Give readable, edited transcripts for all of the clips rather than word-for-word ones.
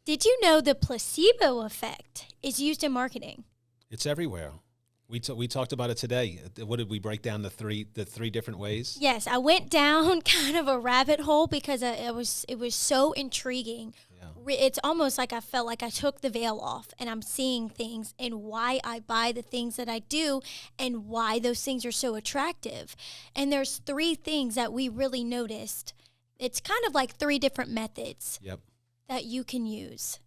Did you know the placebo effect is used in marketing? It's everywhere. We talked about it today. What did we break down the three different ways? Yes, I went down kind of a rabbit hole because it was so intriguing. Yeah. It's almost like I felt like I took the veil off and I'm seeing things and why I buy the things that I do and why those things are so attractive. And there's 3 things that we really noticed. It's kind of like 3 different methods that you can use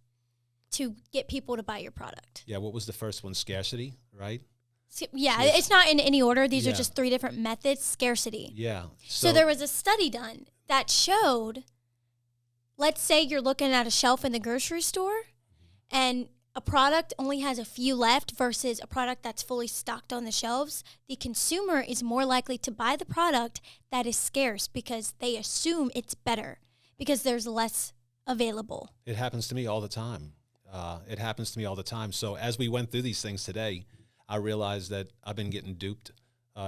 to get people to buy your product. Yeah, what was the first one? Scarcity, right? Yeah, it's not in any order. These are just 3 different methods. Scarcity. Yeah. So there was a study done that showed, let's say you're looking at a shelf in the grocery store and a product only has a few left versus a product that's fully stocked on the shelves. The consumer is more likely to buy the product that is scarce because they assume it's better because there's less available. It happens to me all the time. So as we went through these things today, I realized that I've been getting duped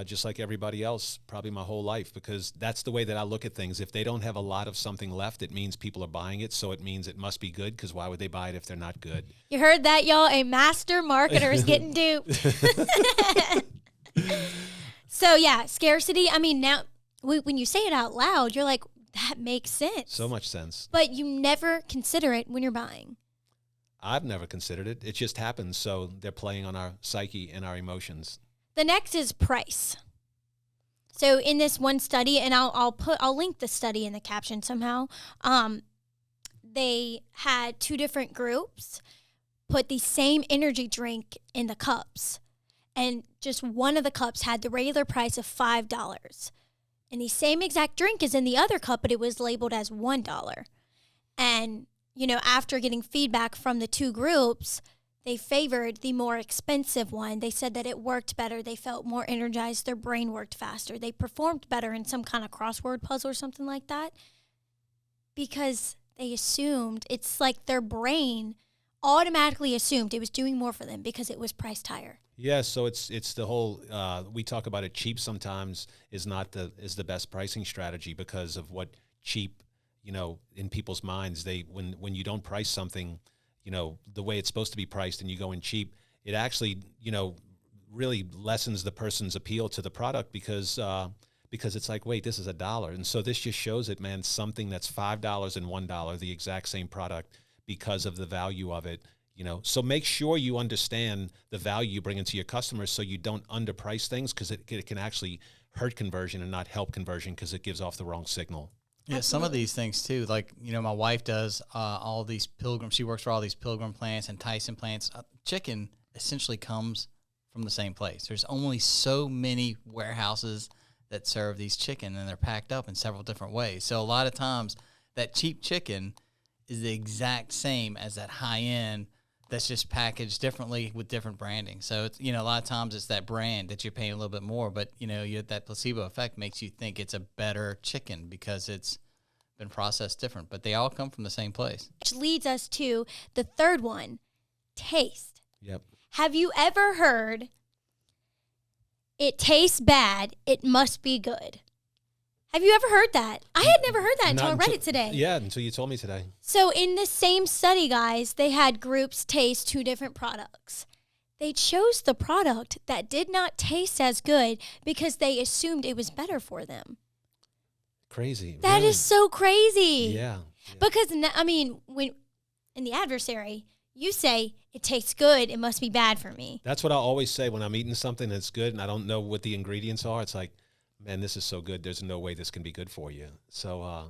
just like everybody else probably my whole life, because that's the way that I look at things. If they don't have a lot of something left, it means people are buying it, so it means it must be good, because why would they buy it if they're not good? You heard that, y'all? A master marketer is getting duped. So, yeah, scarcity. I mean, now when you say it out loud, you're like, that makes sense. So much sense. But you never consider it when you're buying. I've never considered it. It just happens. So they're playing on our psyche and our emotions. The next is price. So in this one study, and I'll link the study in the caption somehow. They had 2 different groups put the same energy drink in the cups, and just one of the cups had the regular price of $5, and the same exact drink is in the other cup, but it was labeled as $1. And after getting feedback from the 2 groups, they favored the more expensive one. They said that it worked better. They felt more energized. Their brain worked faster. They performed better in some kind of crossword puzzle or something like that, because they assumed, it's like their brain automatically assumed it was doing more for them because it was priced higher. Yeah, so it's the whole, we talk about it, cheap sometimes is the best pricing strategy because of what cheap, in people's minds, when you don't price something, the way it's supposed to be priced and you go in cheap, it actually, really lessens the person's appeal to the product because it's like, wait, this is $1. And so this just shows it, man, something that's $5 and $1, the exact same product, because of the value of it, So make sure you understand the value you bring into your customers so you don't underprice things, because it can actually hurt conversion and not help conversion because it gives off the wrong signal. Yeah, some of these things too, like, my wife does all these Pilgrim. She works for all these Pilgrim plants and Tyson plants. Chicken essentially comes from the same place. There's only so many warehouses that serve these chicken, and they're packed up in several different ways. So a lot of times that cheap chicken is the exact same as that high-end that's just packaged differently with different branding. So, it's, a lot of times it's that brand that you're paying a little bit more, but, that placebo effect makes you think it's a better chicken because it's been processed different, but they all come from the same place. Which leads us to the third one, taste. Yep. Have you ever heard, it tastes bad, it must be good? Have you ever heard that? I had never heard that until I read it today. Yeah, until you told me today. So in this same study, guys, they had groups taste 2 different products. They chose the product that did not taste as good because they assumed it was better for them. Crazy. That really? is so crazy. Yeah. Because, when in the adversary, you say, it tastes good, it must be bad for me. That's what I always say when I'm eating something that's good and I don't know what the ingredients are. It's like, man, this is so good. There's no way this can be good for you. So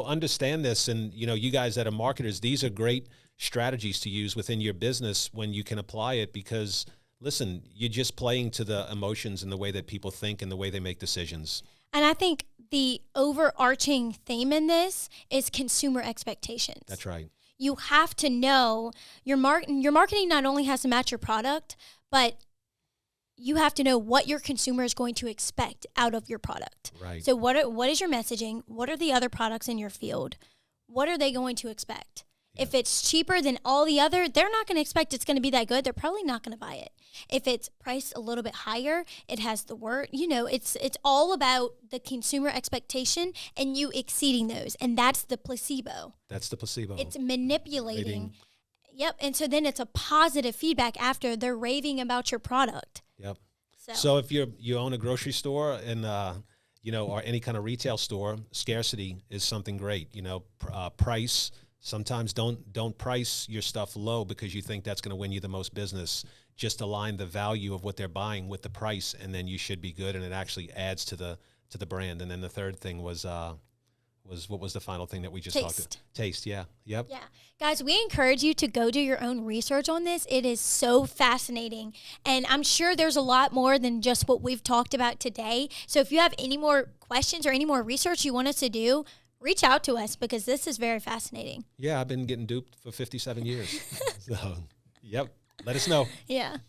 understand this. And, you guys that are marketers, these are great strategies to use within your business when you can apply it, because, listen, you're just playing to the emotions and the way that people think and the way they make decisions. And I think the overarching theme in this is consumer expectations. That's right. You have to know your marketing not only has to match your product, but you have to know what your consumer is going to expect out of your product. Right. So what is your messaging? What are the other products in your field? What are they going to expect? If it's cheaper than all the other, they're not going to expect it's going to be that good. They're probably not going to buy it. If it's priced a little bit higher, it has the word, it's all about the consumer expectation and you exceeding those. And that's the placebo. That's the placebo. It's manipulating. Yep. And so then it's a positive feedback after they're raving about your product. Yep. So if you own a grocery store and, or any kind of retail store, scarcity is something great. Price. Sometimes don't price your stuff low because you think that's going to win you the most business. Just align the value of what they're buying with the price, and then you should be good, and it actually adds to the brand. And then the third thing was what was the final thing that we just talked about? Taste, yeah. Yep. Yeah. Guys, we encourage you to go do your own research on this. It is so fascinating. And I'm sure there's a lot more than just what we've talked about today. So if you have any more questions or any more research you want us to do, reach out to us because this is very fascinating. Yeah, I've been getting duped for 57 years. So, yep. Let us know. Yeah.